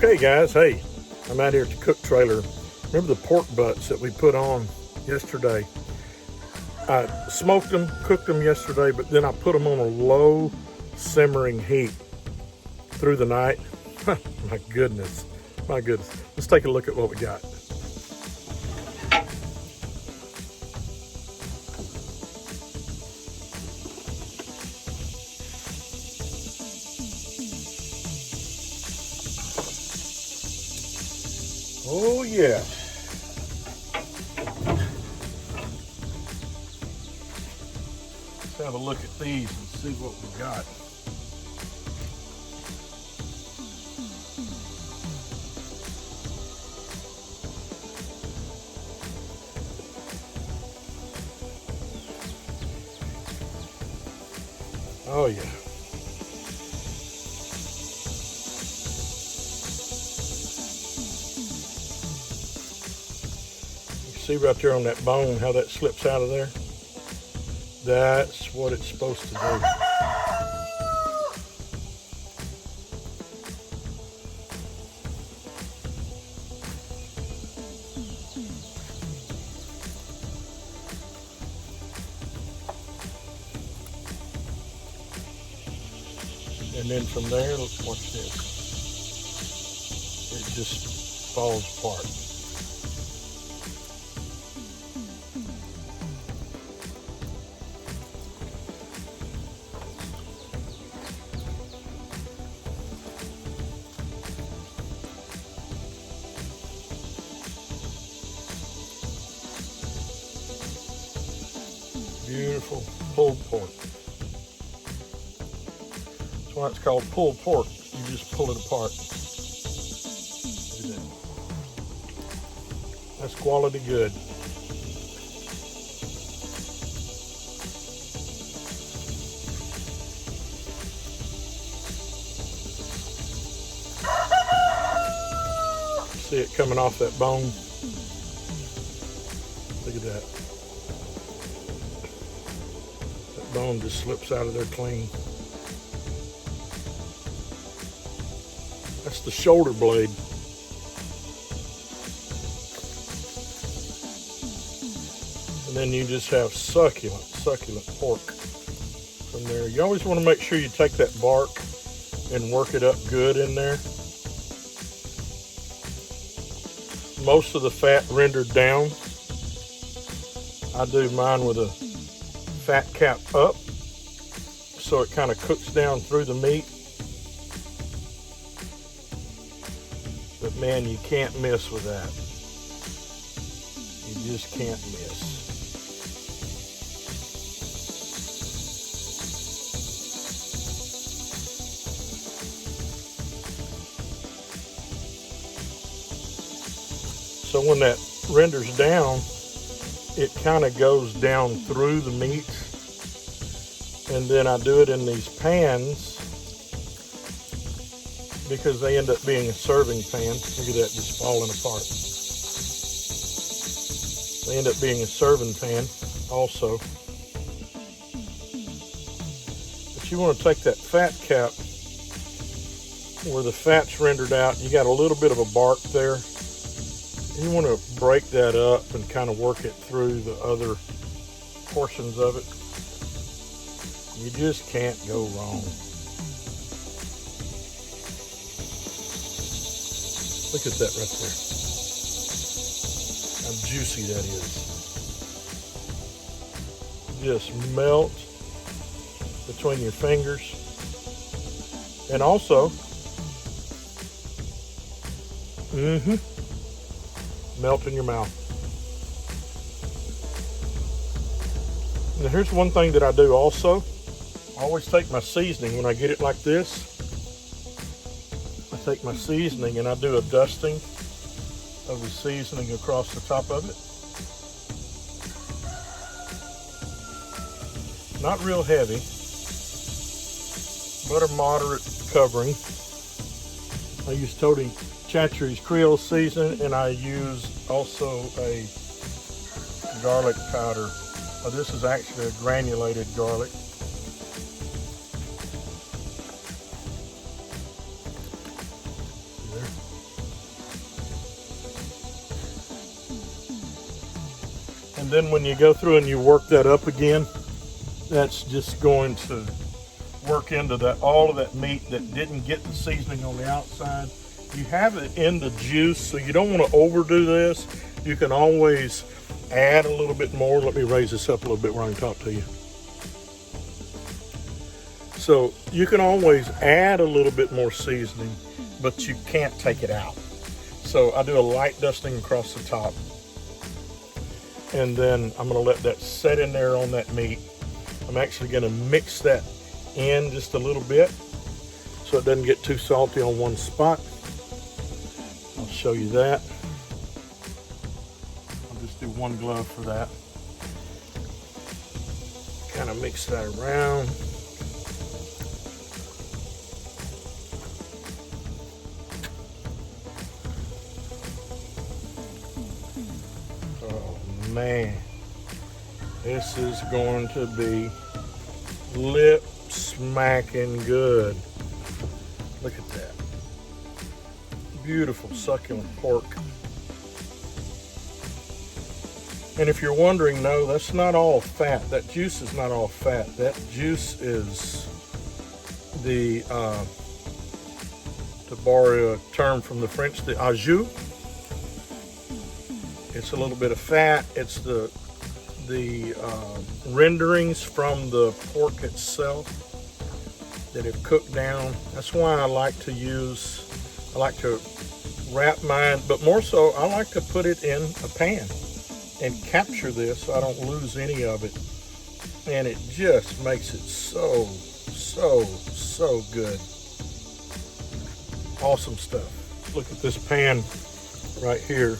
Okay guys, hey, I'm out here at the cook trailer. Remember the pork butts that we put on yesterday? I smoked them, cooked them yesterday, but then I put them on a low simmering heat through the night. My goodness. Let's take a look at what we got. Oh yeah. Let's have a look at these and see what we got. Oh yeah. See right there on that bone how that slips out of there? That's what it's supposed to do. And then from there, watch this. It just falls apart. Beautiful pulled pork. That's why it's called pulled pork. You just pull it apart. Look at that. That's quality good. See it coming off that bone? Look at that. Bone just slips out of there clean. That's the shoulder blade. And then you just have succulent pork from there. You always want to make sure you take that bark and work it up good in there. Most of the fat rendered down. I do mine with a fat cap up so it kind of cooks down through the meat. But man, you can't miss with that. You just can't miss. So when that renders down, it kind of goes down through the meat, and then I do it in these pans because they end up being a serving pan. Look at that just falling apart. They end up being a serving pan also. But you want to take that fat cap where the fat's rendered out. You got a little bit of a bark there. You want to break that up and kind of work it through the other portions of it. You just can't go wrong. Look at that right there. How juicy that is. Just melt between your fingers. And also, melt in your mouth. Now here's one thing that I do also. I always take my seasoning when I get it like this. I take my seasoning and I do a dusting of the seasoning across the top of it. Not real heavy, but a moderate covering. I use Tony Chachere's Creole season, and I use also a garlic powder. This is actually a granulated garlic. See there? And then when you go through and you work that up again, that's just going to work into that, all of that meat that didn't get the seasoning on the outside. You have it in the juice, so you don't want to overdo this. You can always add a little bit more. Let me raise this up a little bit where I can talk to you. So you can always add a little bit more seasoning, but you can't take it out. So I do a light dusting across the top. And then I'm gonna let that set in there on that meat. I'm actually gonna mix that in just a little bit so it doesn't get too salty on one spot. I'll show you that. I'll just do one glove for that. Kind of mix that around. Oh man, this is going to be lip smacking good. Look at that. Beautiful succulent pork. And if you're wondering, no, that's not all fat. That juice is not all fat. That juice is the, to borrow a term from the French, the au jus. It's a little bit of fat. It's the renderings from the pork itself that have cooked down. That's why I like to wrap mine, but more so I like to put it in a pan and capture this so I don't lose any of it. And it just makes it so good. Awesome stuff. Look at this pan right here.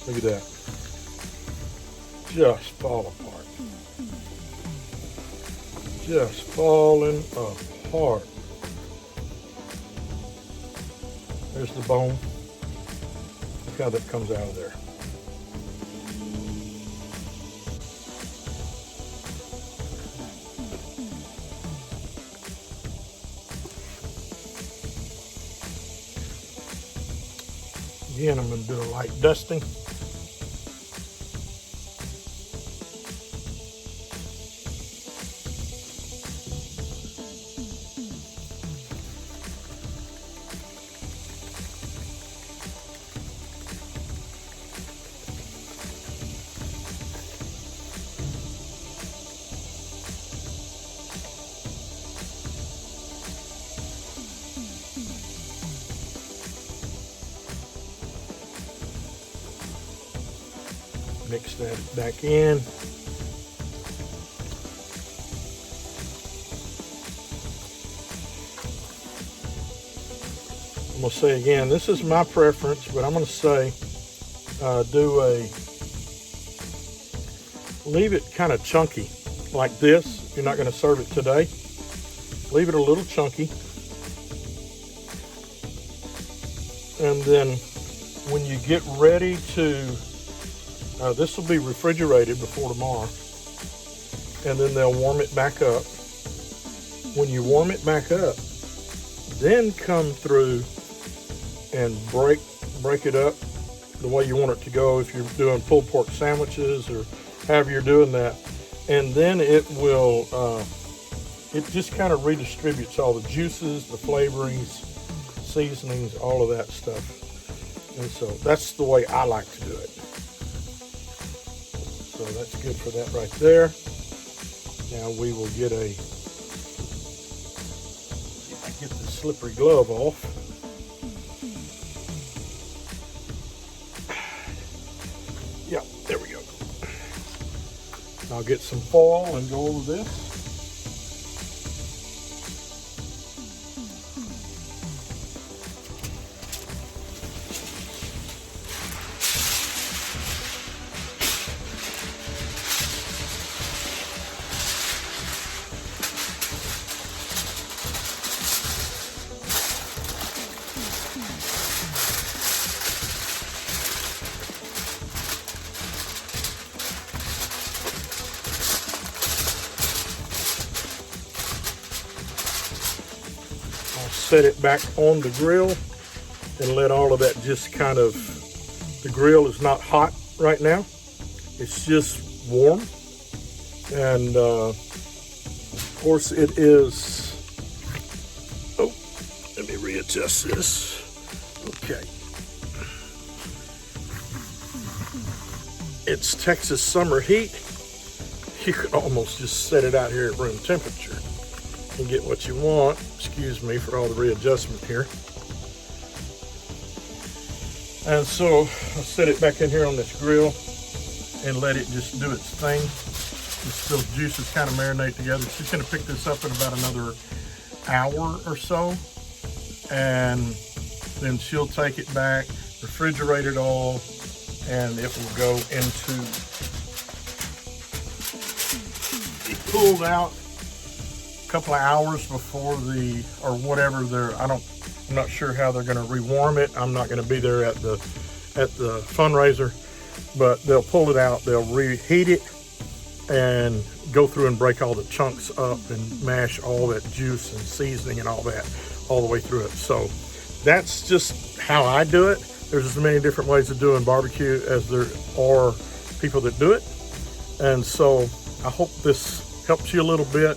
Look at that. Just fall apart. Just falling apart. There's the bone. Look how that comes out of there. Again, I'm going to do a light dusting. Mix that back in. I'm gonna say again, this is my preference, but I'm gonna say leave it kind of chunky like this. You're not gonna serve it today. Leave it a little chunky. And then when you get ready to this will be refrigerated before tomorrow, and then they'll warm it back up. When you warm it back up, then come through and break it up the way you want it to go if you're doing pulled pork sandwiches or however you're doing that. And then it will, it just kind of redistributes all the juices, the flavorings, seasonings, all of that stuff. And so that's the way I like to do it. So that's good for that right there. Now we will get get the slippery glove off. Yeah, there we go. I'll get some foil and go over this. Set it back on the grill and let all of that just kind of, the grill is not hot right now. It's just warm. And of course it is, oh, let me readjust this. Okay. It's Texas summer heat. You could almost just set it out here at room temperature and get what you want. Excuse me for all the readjustment here. And so I'll set it back in here on this grill and let it just do its thing. Just those juices kind of marinate together. She's going to pick this up in about another hour or so. And then she'll take it back, refrigerate it all, and it will go into, be pulled out a couple of hours before the, or whatever I'm not sure how they're going to rewarm it. I'm not going to be there at the fundraiser, but they'll pull it out, they'll reheat it, and go through and break all the chunks up and mash all that juice and seasoning and all that all the way through it. So that's just how I do it. There's as many different ways of doing barbecue as there are people that do it. And so I hope this helps you a little bit.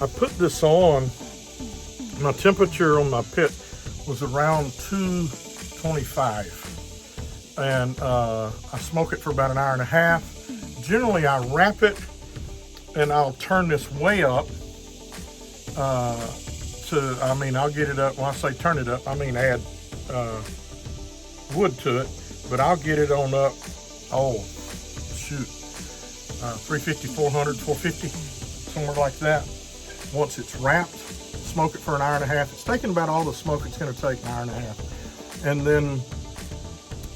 I put this on, my temperature on my pit was around 225. And I smoke it for about an hour and a half. Generally I wrap it and I'll turn this way up I'll get it up. When I say turn it up, I mean add wood to it, but I'll get it on up, 350, 400, 450, somewhere like that. Once it's wrapped, smoke it for an hour and a half. It's taking about all the smoke it's going to take, an hour and a half. And then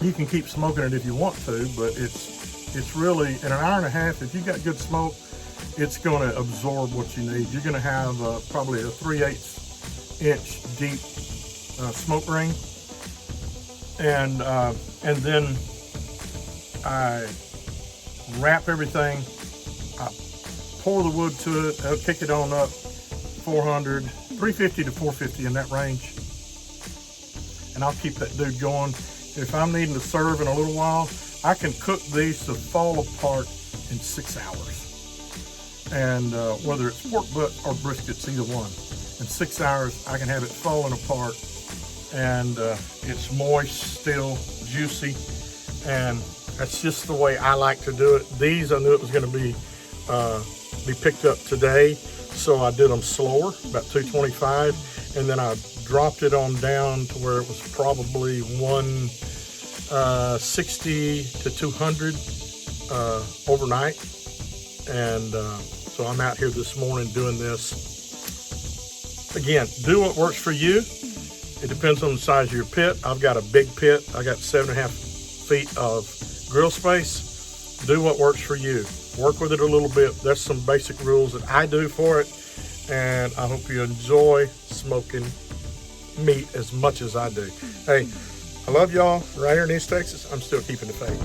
you can keep smoking it if you want to, but it's really, in an hour and a half, if you got good smoke, it's going to absorb what you need. You're going to have probably a 3/8 inch deep smoke ring. And then I wrap everything, I pour the wood to it, I'll kick it on up 400, 350 to 450 in that range. And I'll keep that dude going. If I'm needing to serve in a little while, I can cook these to fall apart in 6 hours. And whether it's pork butt or briskets, either one. In 6 hours, I can have it falling apart. And it's moist, still juicy. And that's just the way I like to do it. These, I knew it was going to be picked up today. So I did them slower, about 225. And then I dropped it on down to where it was probably 160 to 200 overnight. And so I'm out here this morning doing this. Again, do what works for you. It depends on the size of your pit. I've got a big pit. I got 7.5 feet of grill space. Do what works for you. Work with it a little bit. There's some basic rules that I do for it. And I hope you enjoy smoking meat as much as I do. Hey, I love y'all right here in East Texas. I'm still keeping the faith.